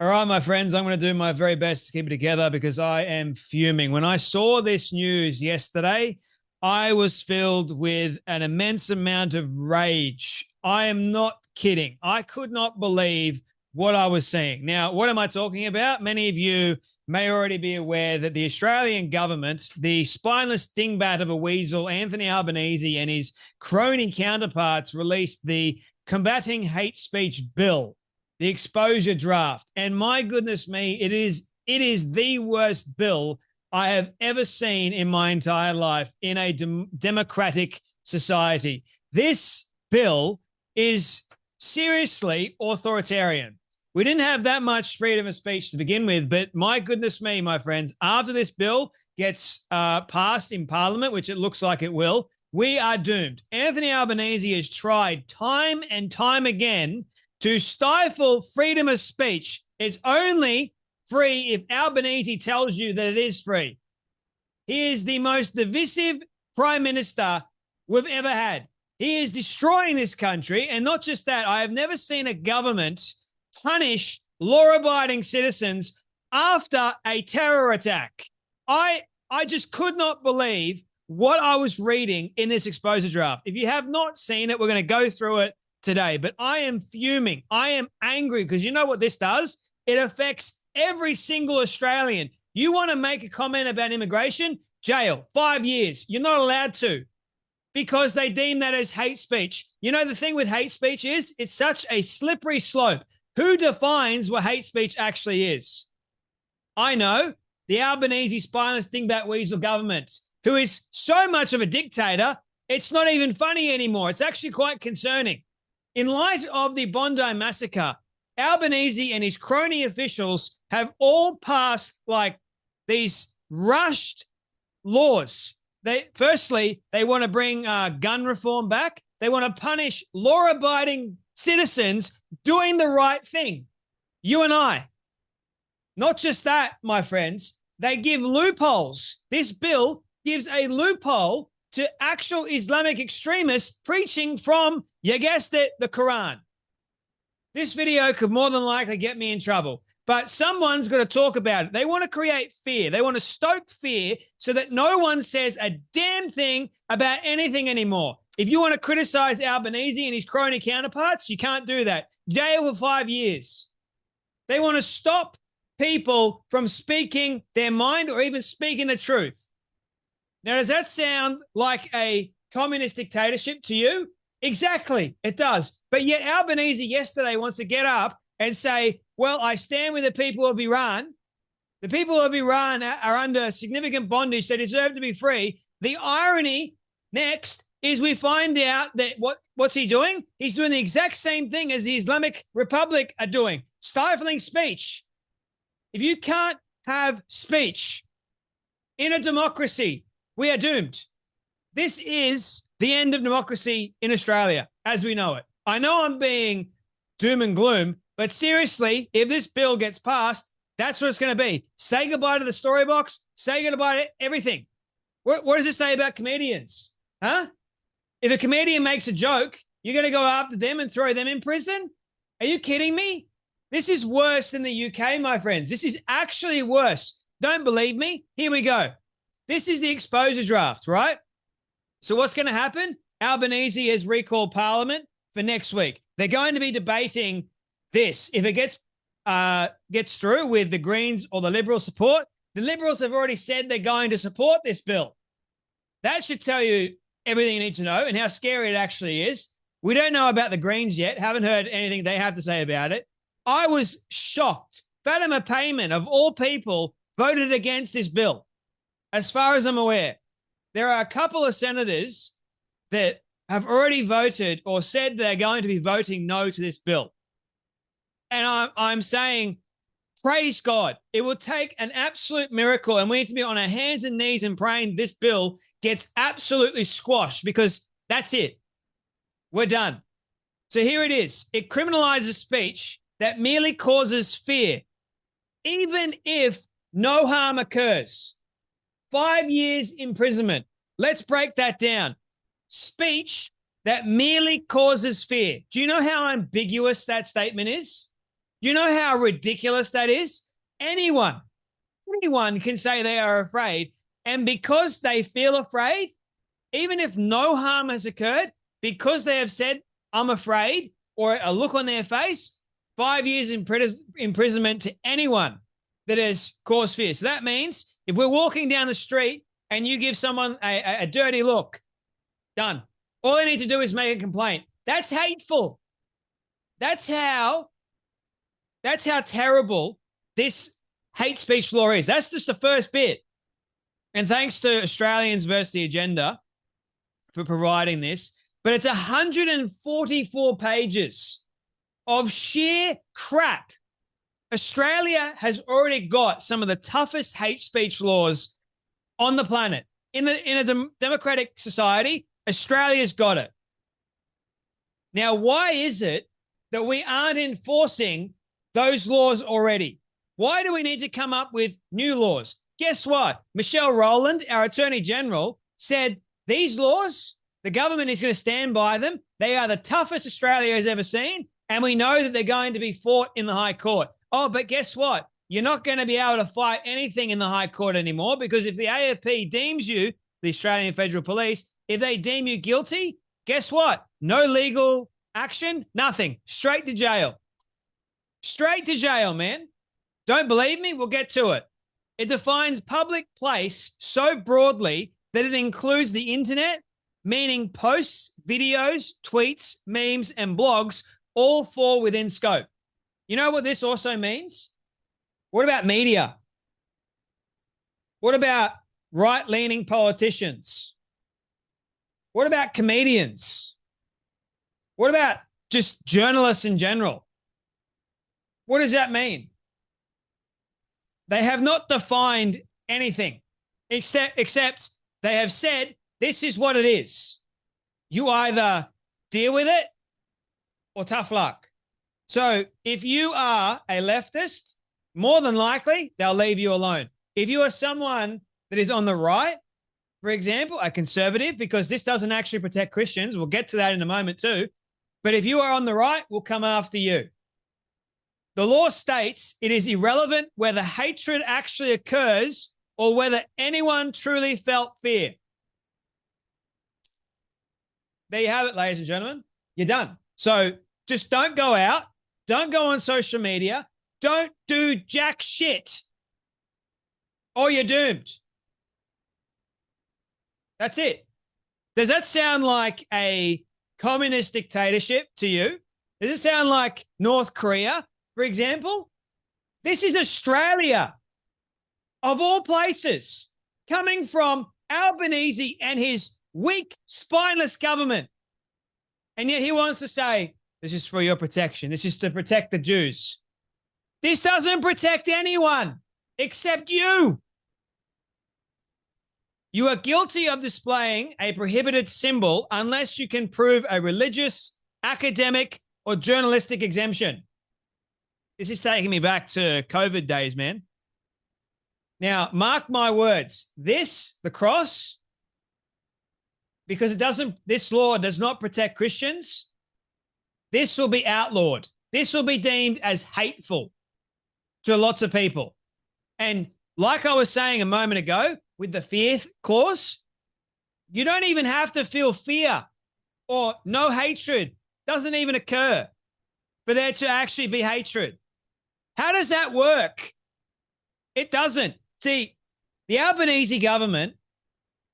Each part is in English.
All right, my friends, I'm going to do my very best to keep it together because I am fuming. When I saw this news yesterday, I was filled with an immense amount of rage. I am not kidding. I could not believe what I was seeing. Now, what am I talking about? Many of you may already be aware that the Australian government, the spineless dingbat of a weasel, Anthony Albanese, and his crony counterparts released the Combating Hate Speech Bill, the exposure draft. And my goodness me, it is the worst bill I have ever seen in my entire life in a democratic society. This bill is seriously authoritarian. We didn't have that much freedom of speech to begin with, but my goodness me, my friends, after this bill gets passed in Parliament, which it looks like it will, we are doomed. Anthony Albanese has tried time and time again to stifle freedom of speech. It's only free if Albanese tells you that it is free. He is the most divisive prime minister we've ever had. He is destroying this country. And not just that, I have never seen a government punish law-abiding citizens after a terror attack. I just could not believe what I was reading in this exposure draft. If you have not seen it, we're going to go through it today, but I am fuming. I am angry because you know what this does? It affects every single Australian. You want to make a comment about immigration? Jail, 5 years. You're not allowed to because they deem that as hate speech. You know, the thing with hate speech is it's such a slippery slope. Who defines what hate speech actually is? I know, the Albanese spineless dingbat weasel government, who is so much of a dictator, it's not even funny anymore. It's actually quite concerning. In light of the Bondi massacre, Albanese and his crony officials have all passed like these rushed laws. Firstly, they want to bring gun reform back. They want to punish law-abiding citizens doing the right thing. You and I. Not just that, my friends. They give loopholes. This bill gives a loophole to actual Islamic extremists preaching from, you guessed it, the Quran. This video could more than likely get me in trouble, but someone's got to talk about it. They want to create fear. They want to stoke fear so that no one says a damn thing about anything anymore. If you want to criticize Albanese and his crony counterparts, you can't do that. Jail for 5 years. They want to stop people from speaking their mind or even speaking the truth. Now, does that sound like a communist dictatorship to you? Exactly, it does. But yet Albanese yesterday wants to get up and say, well, I stand with the people of Iran. The people of Iran are under significant bondage. They deserve to be free. The irony next is we find out that what's he doing? He's doing the exact same thing as the Islamic Republic are doing, stifling speech. If you can't have speech in a democracy, we are doomed. This is the end of democracy in Australia as we know it. I know I'm being doom and gloom, but seriously, if this bill gets passed, that's what it's going to be. Say goodbye to the story box. Say goodbye to everything. What does it say about comedians? Huh? If a comedian makes a joke, you're going to go after them and throw them in prison? Are you kidding me? This is worse than the UK, my friends. This is actually worse. Don't believe me? Here we go. This is the exposure draft, right? So what's going to happen? Albanese has recalled Parliament for next week. They're going to be debating this. If it gets through with the Greens or the Liberals support, the Liberals have already said they're going to support this bill. That should tell you everything you need to know and how scary it actually is. We don't know about the Greens yet. Haven't heard anything they have to say about it. I was shocked. Fatima Payman, of all people, voted against this bill. As far as I'm aware, there are a couple of senators that have already voted or said they're going to be voting no to this bill. And I'm saying, praise God. It will take an absolute miracle, and we need to be on our hands and knees and praying this bill gets absolutely squashed because that's it. We're done. So here it is. It criminalizes speech that merely causes fear, even if no harm occurs. 5 years imprisonment. Let's break that down. Speech that merely causes fear. Do you know how ambiguous that statement is? You know how ridiculous that is? Anyone can say they are afraid. And because they feel afraid, even if no harm has occurred, because they have said, I'm afraid, or a look on their face, 5 years imprisonment to anyone that has caused fear. So that means if we're walking down the street and you give someone a dirty look, done. All they need to do is make a complaint. That's hateful. That's how terrible this hate speech law is. That's just the first bit. And thanks to Australians versus the Agenda for providing this. But it's 144 pages of sheer crap. Australia has already got some of the toughest hate speech laws on the planet. In a democratic society, Australia's got it. Now, why is it that we aren't enforcing those laws already? Why do we need to come up with new laws? Guess what? Michelle Rowland, our Attorney General, said these laws, the government is going to stand by them. They are the toughest Australia has ever seen, and we know that they're going to be fought in the High Court. Oh, but guess what? You're not going to be able to fight anything in the High Court anymore, because if the AFP deems you, the Australian Federal Police, if they deem you guilty, guess what? No legal action, nothing. Straight to jail. Straight to jail, man. Don't believe me? We'll get to it. It defines public place so broadly that it includes the internet, meaning posts, videos, tweets, memes, and blogs all fall within scope. You know what this also means? What about media? What about right-leaning politicians? What about comedians? What about just journalists in general? What does that mean? They have not defined anything except they have said this is what it is. You either deal with it or tough luck. So if you are a leftist, more than likely they'll leave you alone. If you are someone that is on the right, for example, a conservative, because this doesn't actually protect Christians, we'll get to that in a moment too, but if you are on the right, we'll come after you. The law states it is irrelevant whether hatred actually occurs or whether anyone truly felt fear. There you have it, ladies and gentlemen. You're done. So just don't go out. Don't go on social media. Don't do jack shit, or you're doomed. That's it. Does that sound like a communist dictatorship to you? Does it sound like North Korea, for example? This is Australia, of all places, coming from Albanese and his weak, spineless government. And yet he wants to say, this is for your protection. This is to protect the Jews. This doesn't protect anyone except you. You are guilty of displaying a prohibited symbol unless you can prove a religious, academic, or journalistic exemption. This is taking me back to COVID days, man. Now, mark my words. The cross, because this law does not protect Christians, this will be outlawed. This will be deemed as hateful to lots of people. And like I was saying a moment ago, with the fear clause, you don't even have to feel fear, or no hatred doesn't even occur for there to actually be hatred. How does that work? It doesn't. See, the Albanese government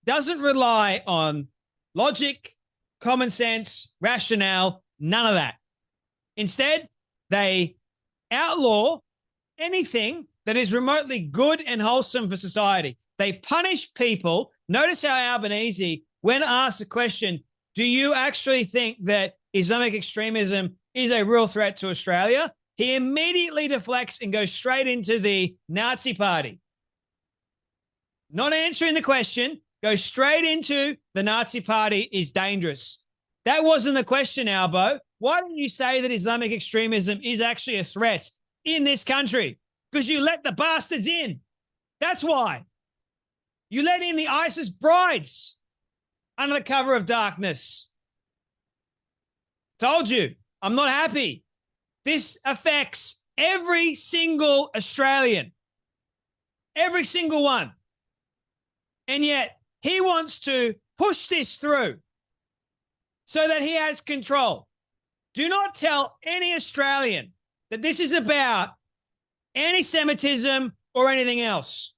doesn't rely on logic, common sense, rationale, none of that. Instead, they outlaw anything that is remotely good and wholesome for society. They punish people. Notice how Albanese, when asked the question, do you actually think that Islamic extremism is a real threat to Australia? He immediately deflects and goes straight into the Nazi party. Not answering the question, goes straight into the Nazi party is dangerous. That wasn't the question, Albo. Why don't you say that Islamic extremism is actually a threat in this country? Because you let the bastards in. That's why. You let in the ISIS brides under the cover of darkness. Told you, I'm not happy. This affects every single Australian, every single one. And yet he wants to push this through so that he has control. Do not tell any Australian that this is about anti-Semitism or anything else.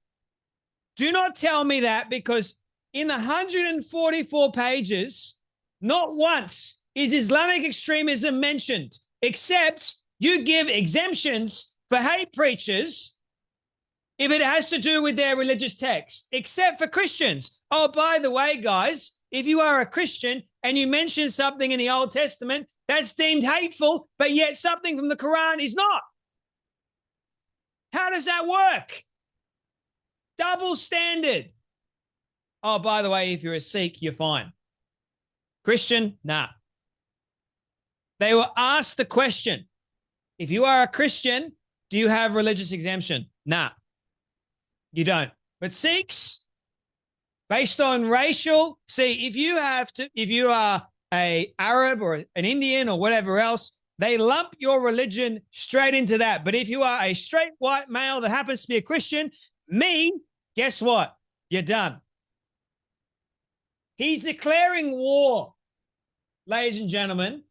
Do not tell me that, because in the 144 pages, not once is Islamic extremism mentioned, except you give exemptions for hate preachers if it has to do with their religious text, except for Christians. Oh, by the way, guys, if you are a Christian and you mention something in the Old Testament that's deemed hateful, but yet something from the Quran is not. How does that work? Double standard. Oh, by the way, if you're a Sikh, you're fine. Christian, nah. They were asked the question, if you are a Christian, do you have religious exemption? Nah, you don't. But Sikhs, based on racial, see, if you are a Arab or an Indian or whatever else, they lump your religion straight into that. But if you are a straight white male that happens to be a Christian, guess what? You're done. He's declaring war, ladies and gentlemen,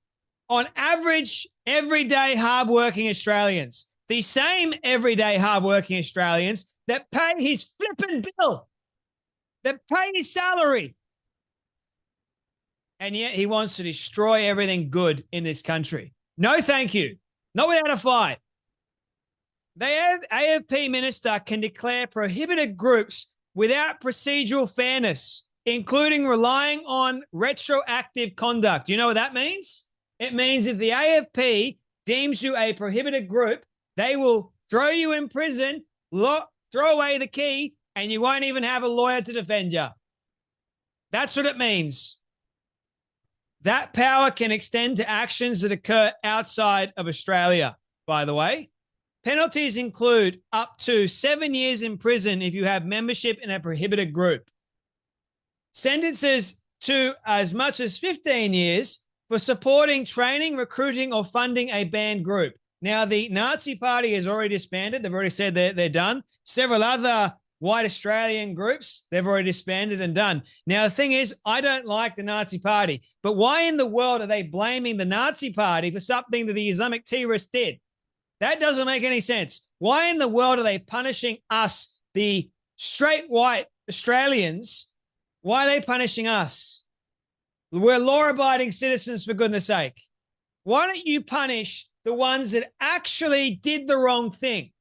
on average, everyday hardworking Australians. The same everyday hardworking Australians that pay his flipping bill, that pay his salary. And yet he wants to destroy everything good in this country. No, thank you. Not without a fight. The AFP minister can declare prohibited groups without procedural fairness, including relying on retroactive conduct. You know what that means? It means if the AFP deems you a prohibited group, they will throw you in prison, throw away the key, and you won't even have a lawyer to defend you. That's what it means. That power can extend to actions that occur outside of Australia, by the way. Penalties include up to 7 years in prison if you have membership in a prohibited group. Sentences to as much as 15 years for supporting, training, recruiting, or funding a banned group. Now, the Nazi Party has already disbanded. They've already said they're done. Several other white Australian groups, they've already disbanded and done. Now, the thing is, I don't like the Nazi Party, but why in the world are they blaming the Nazi Party for something that the Islamic terrorists did? That doesn't make any sense. Why in the world are they punishing us, the straight white Australians? Why are they punishing us? We're law-abiding citizens, for goodness sake. Why don't you punish the ones that actually did the wrong thing?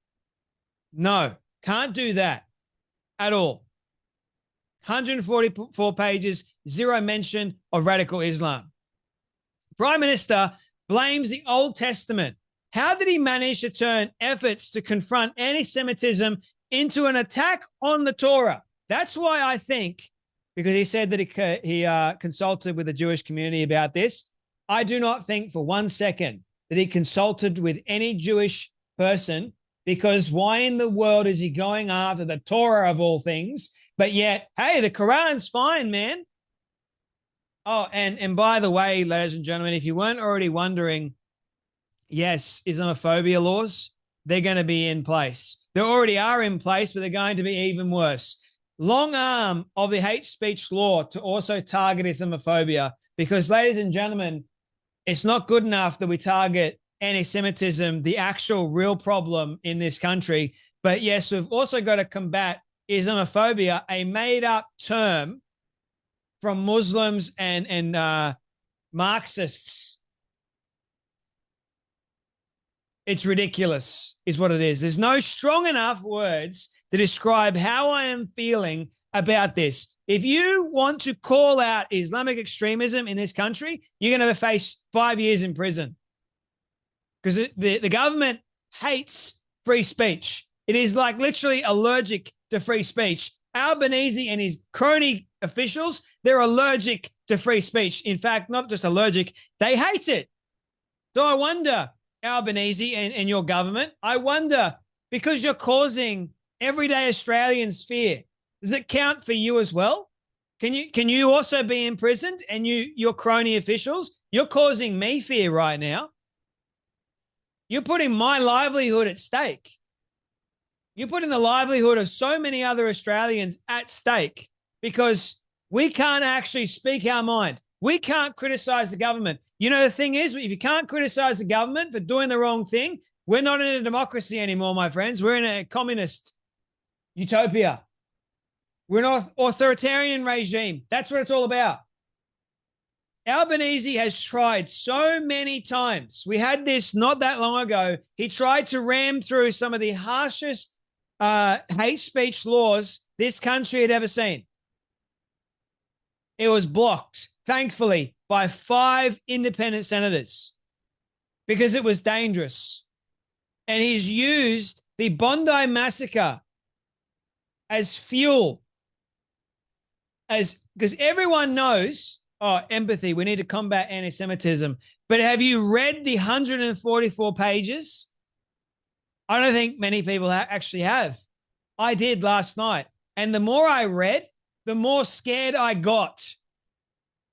No, can't do that at all. 144 pages, zero mention of radical Islam. Prime Minister blames the Old Testament. How did he manage to turn efforts to confront anti-Semitism into an attack on the Torah? That's why I think, because he said that he consulted with the Jewish community about this, I do not think for 1 second that he consulted with any Jewish person, because why in the world is he going after the Torah of all things? But yet, hey, the Quran's fine, man. Oh, and by the way, ladies and gentlemen, if you weren't already wondering, yes, Islamophobia laws, they're going to be in place. They already are in place, but they're going to be even worse. Long arm of the hate speech law to also target Islamophobia, because, ladies and gentlemen, it's not good enough that we target anti-Semitism, the actual real problem in this country. But yes, we've also got to combat Islamophobia, a made-up term from Muslims and Marxists. It's ridiculous, is what it is. There's no strong enough words to describe how I am feeling about this. If you want to call out Islamic extremism in this country, you're going to face 5 years in prison, because the government hates free speech. It is like literally allergic to free speech. Albanese and his crony officials, they're allergic to free speech. In fact, not just allergic, they hate it. So I wonder, Albanese and your government, I wonder, because you're causing everyday Australians fear, does it count for you as well? Can you also be imprisoned? And your crony officials, you're causing me fear right now. You're putting my livelihood at stake. You're putting the livelihood of so many other Australians at stake because we can't actually speak our mind. We can't criticize the government. You know, the thing is, if you can't criticize the government for doing the wrong thing, we're not in a democracy anymore, my friends. We're in a communist utopia. We're an authoritarian regime. That's what it's all about. Albanese has tried so many times. We had this not that long ago. He tried to ram through some of the harshest hate speech laws this country had ever seen. It was blocked, thankfully, by 5 independent senators because it was dangerous. And he's used the Bondi massacre as fuel, because everyone knows, empathy, we need to combat anti-Semitism. But have you read the 144 pages? I don't think many people actually have. I did last night. And the more I read, the more scared I got.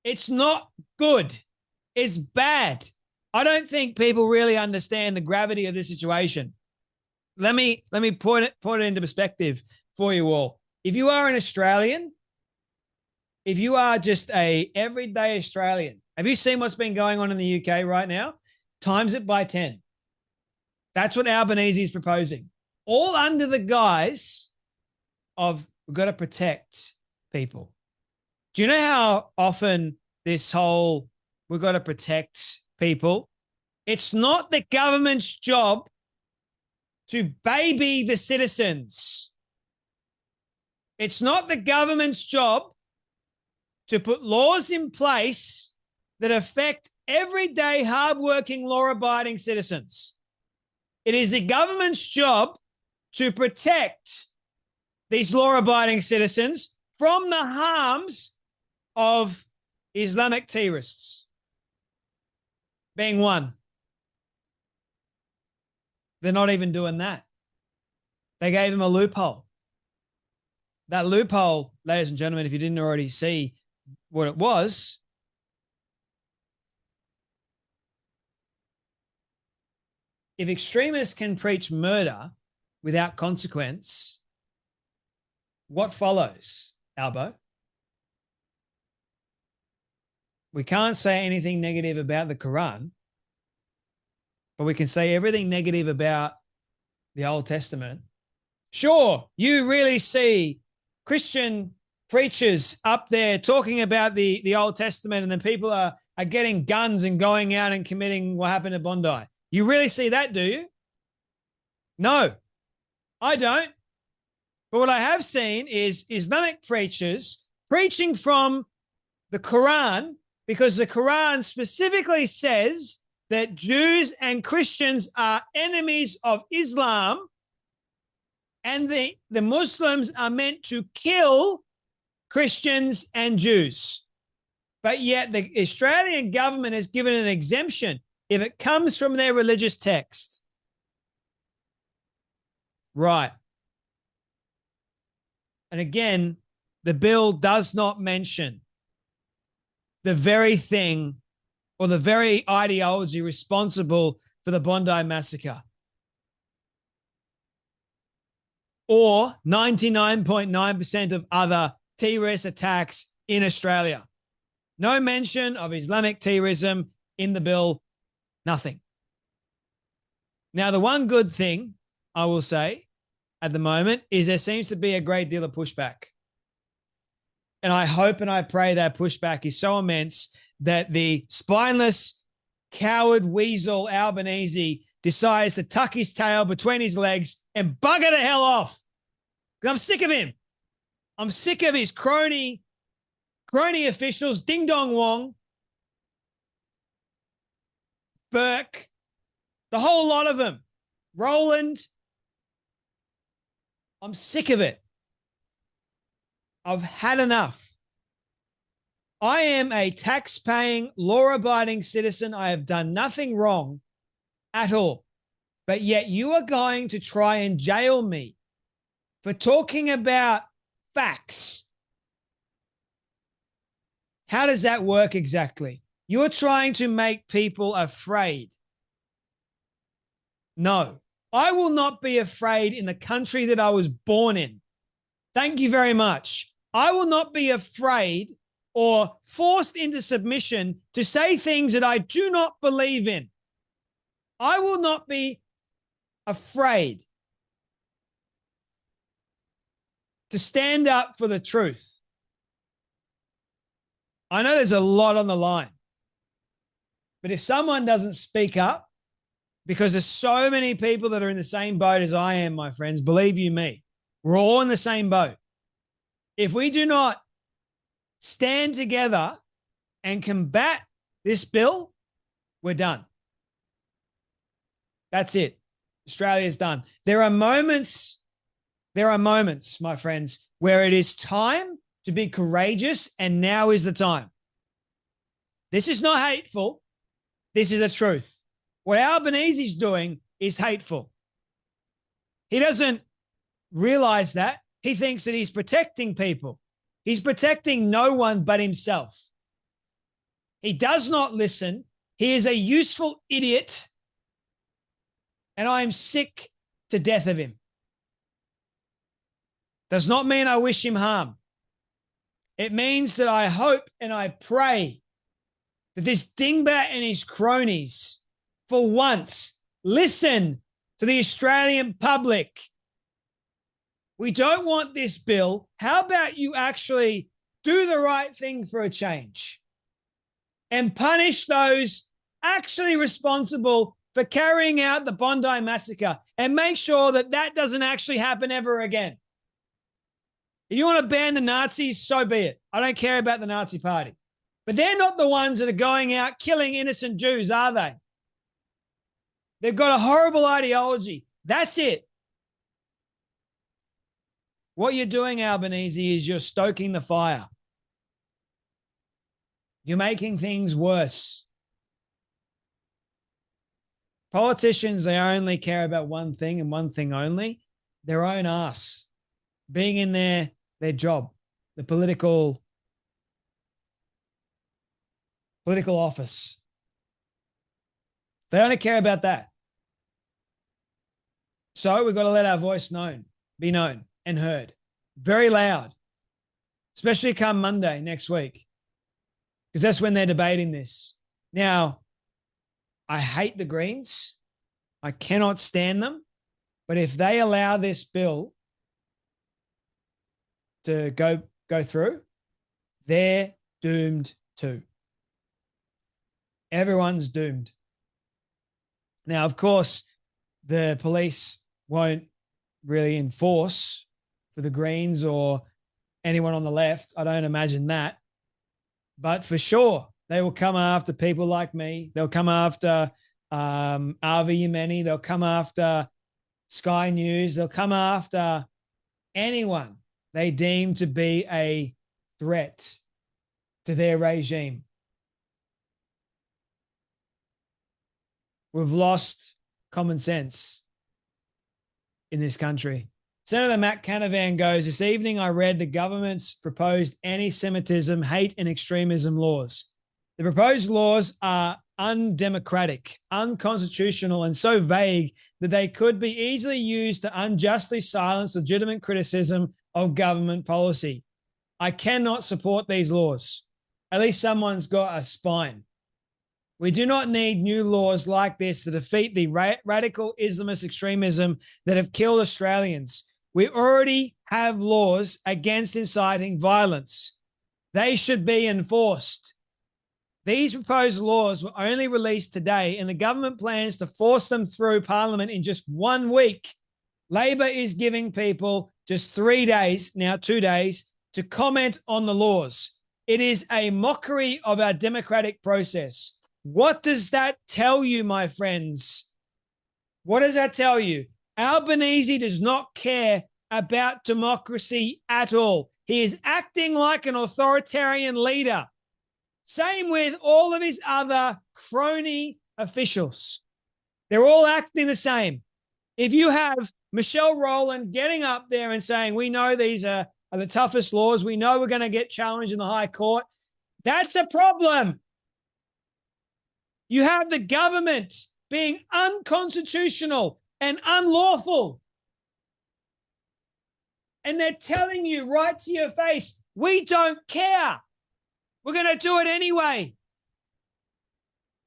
It's not good. It's bad. I don't think people really understand the gravity of this situation. Let me put it into perspective for you all. If you are an Australian, if you are just a everyday Australian, have you seen what's been going on in the UK right now? Times it by 10. That's what Albanese is proposing. All under the guise of we've got to protect people. Do you know how often this whole we've got to protect people? It's not the government's job to baby the citizens. It's not the government's job to put laws in place that affect everyday hardworking, law-abiding citizens. It is the government's job to protect these law-abiding citizens from the harms of Islamic terrorists, being one. They're not even doing that. They gave him a loophole. That loophole, ladies and gentlemen, if you didn't already see what it was, if extremists can preach murder without consequence, what follows, Albo? We can't say anything negative about the Quran, but we can say everything negative about the Old Testament. Sure, you really see Christian preachers up there talking about the Old Testament, and then people are getting guns and going out and committing what happened at Bondi. You really see that, do you? No, I don't. But what I have seen is Islamic preachers preaching from the Quran, because the Quran specifically says that Jews and Christians are enemies of Islam, and the Muslims are meant to kill Christians and Jews. But yet the Australian government has given an exemption if it comes from their religious text. Right. And again, the bill does not mention the very thing or the very ideology responsible for the Bondi massacre, or 99.9% of other terrorist attacks in Australia. No mention of Islamic terrorism in the bill, nothing. Now, the one good thing I will say at the moment is there seems to be a great deal of pushback. And I hope and I pray that pushback is so immense that the spineless, coward weasel Albanese decides to tuck his tail between his legs and bugger the hell off. Because I'm sick of him. I'm sick of his crony officials, Ding Dong Wong, Burke, the whole lot of them, Roland. I'm sick of it. I've had enough. I am a tax-paying, law-abiding citizen. I have done nothing wrong at all. But yet you are going to try and jail me for talking about facts. How does that work exactly? You're trying to make people afraid. No, I will not be afraid in the country that I was born in. Thank you very much. I will not be afraid or forced into submission to say things that I do not believe in. I will not be afraid to stand up for the truth. I know there's a lot on the line, but if someone doesn't speak up, because there's so many people that are in the same boat as I am, my friends, believe you me, we're all in the same boat. If we do not stand together and combat this bill, we're done. That's it. Australia's done. There are moments, my friends, where it is time to be courageous, and now is the time. This is not hateful. This is the truth. What Albanese is doing is hateful. He doesn't realize that. He thinks that he's protecting people. He's protecting no one but himself. He does not listen. He is a useful idiot, and I am sick to death of him. Does not mean I wish him harm. It means that I hope and I pray that this dingbat and his cronies, for once, listen to the Australian public. We don't want this bill. How about you actually do the right thing for a change and punish those actually responsible for carrying out the Bondi massacre and make sure that that doesn't actually happen ever again? If you want to ban the Nazis, so be it. I don't care about the Nazi party. But they're not the ones that are going out killing innocent Jews, are they? They've got a horrible ideology. That's it. What you're doing, Albanese, is you're stoking the fire. You're making things worse. Politicians, they only care about one thing and one thing only, their own ass. Being in their job, the political office. They only care about that. So we've got to let our voice be known and heard very loud, especially come Monday next week, because that's when they're debating this. Now, I hate the Greens. I cannot stand them. But if they allow this bill to go through, they're doomed too. Everyone's doomed. Now, of course, the police won't really enforce for the Greens or anyone on the left. I don't imagine that. But for sure, they will come after people like me. They'll come after Avi Yemeni. They'll come after Sky News. They'll come after anyone they deem to be a threat to their regime. We've lost common sense in this country. Senator Matt Canavan goes, this evening I read the government's proposed anti-Semitism, hate and extremism laws. The proposed laws are undemocratic, unconstitutional, and so vague that they could be easily used to unjustly silence legitimate criticism of government policy. I cannot support these laws. At least someone's got a spine. We do not need new laws like this to defeat the radical Islamist extremism that have killed Australians. We already have laws against inciting violence. They should be enforced. These proposed laws were only released today, and the government plans to force them through Parliament in just 1 week. Labor is giving people just 3 days, now 2 days, to comment on the laws. It is a mockery of our democratic process. What does that tell you, my friends? What does that tell you? Albanese does not care about democracy at all. He is acting like an authoritarian leader. Same with all of his other crony officials. They're all acting the same. If you have Michelle Rowland getting up there and saying, we know these are the toughest laws, we know we're going to get challenged in the High Court, that's a problem. You have the government being unconstitutional and unlawful. And they're telling you right to your face, we don't care. We're going to do it anyway.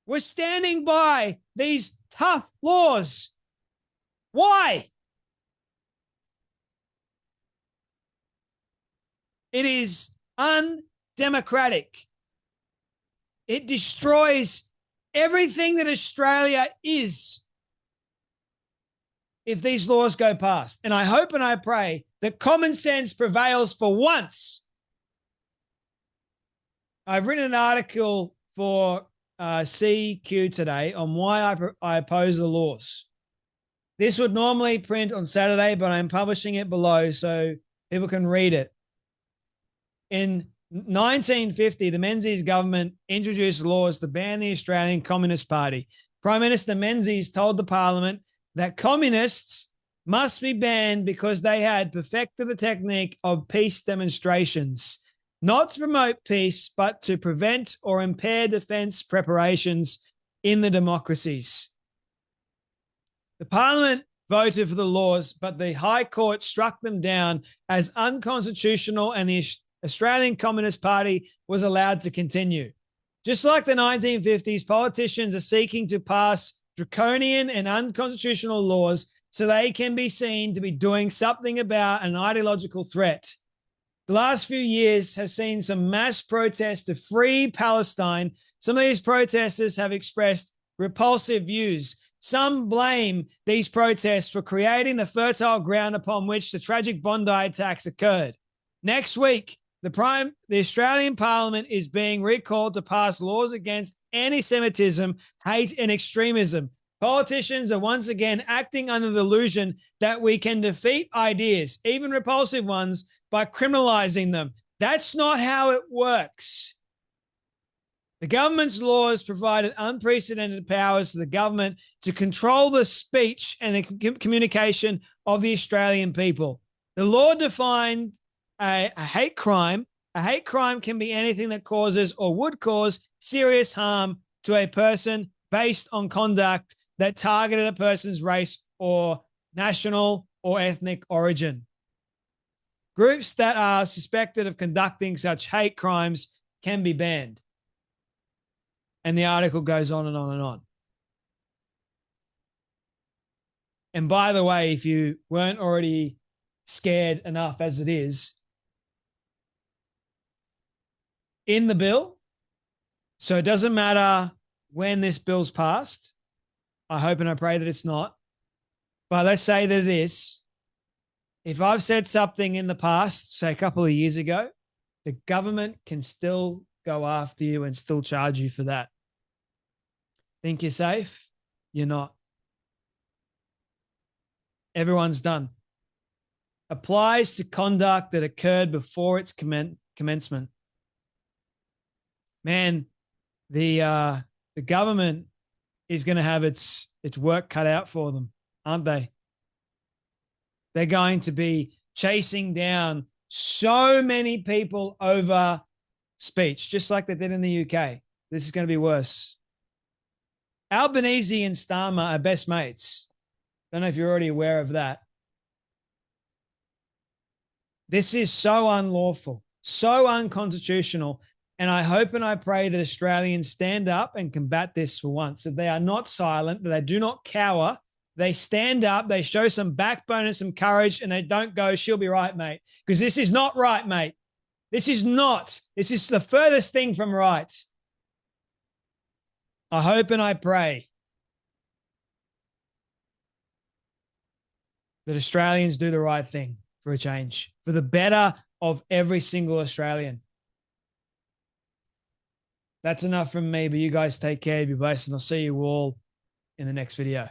We're standing by these tough laws. Why? It is undemocratic. It destroys everything that Australia is if these laws go past. And I hope and I pray that common sense prevails for once. I've written an article for CQ today on why I oppose the laws. This would normally print on Saturday, but I'm publishing it below so people can read it. In 1950, the Menzies government introduced laws to ban the Australian Communist Party. Prime Minister Menzies told the parliament that communists must be banned because they had perfected the technique of peace demonstrations, not to promote peace, but to prevent or impair defense preparations in the democracies. The parliament voted for the laws, but the High Court struck them down as unconstitutional, and the Australian Communist Party was allowed to continue. Just like the 1950s, politicians are seeking to pass draconian and unconstitutional laws so they can be seen to be doing something about an ideological threat. The last few years have seen some mass protests to free Palestine. Some of these protesters have expressed repulsive views. Some blame these protests for creating the fertile ground upon which the tragic Bondi attacks occurred. Next week, the Australian Parliament is being recalled to pass laws against anti-Semitism, hate, and extremism. Politicians are once again acting under the illusion that we can defeat ideas, even repulsive ones, by criminalizing them. That's not how it works. The government's laws provided unprecedented powers to the government to control the speech and the communication of the Australian people. The law defined a hate crime. A hate crime can be anything that causes or would cause serious harm to a person based on conduct that targeted a person's race or national or ethnic origin. Groups that are suspected of conducting such hate crimes can be banned. And the article goes on and on and on. And by the way, if you weren't already scared enough as it is, in the bill, so it doesn't matter when this bill's passed, I hope and I pray that it's not, but let's say that it is. If I've said something in the past, say a couple of years ago, the government can still go after you and still charge you for that. Think you're safe? You're not. Everyone's done. Applies to conduct that occurred before its commencement. Man, the government is going to have its work cut out for them, aren't they? They're going to be chasing down so many people over speech, just like they did in the UK. This is going to be worse. Albanese and Starmer are best mates. Don't know if you're already aware of that. This is so unlawful, so unconstitutional. And I hope and I pray that Australians stand up and combat this for once, that they are not silent, that they do not cower. They stand up, they show some backbone and some courage, and they don't go, she'll be right, mate. Because this is not right, mate. This is not. This is the furthest thing from right. I hope and I pray that Australians do the right thing for a change, for the better of every single Australian. That's enough from me, but you guys take care, be blessed, and I'll see you all in the next video.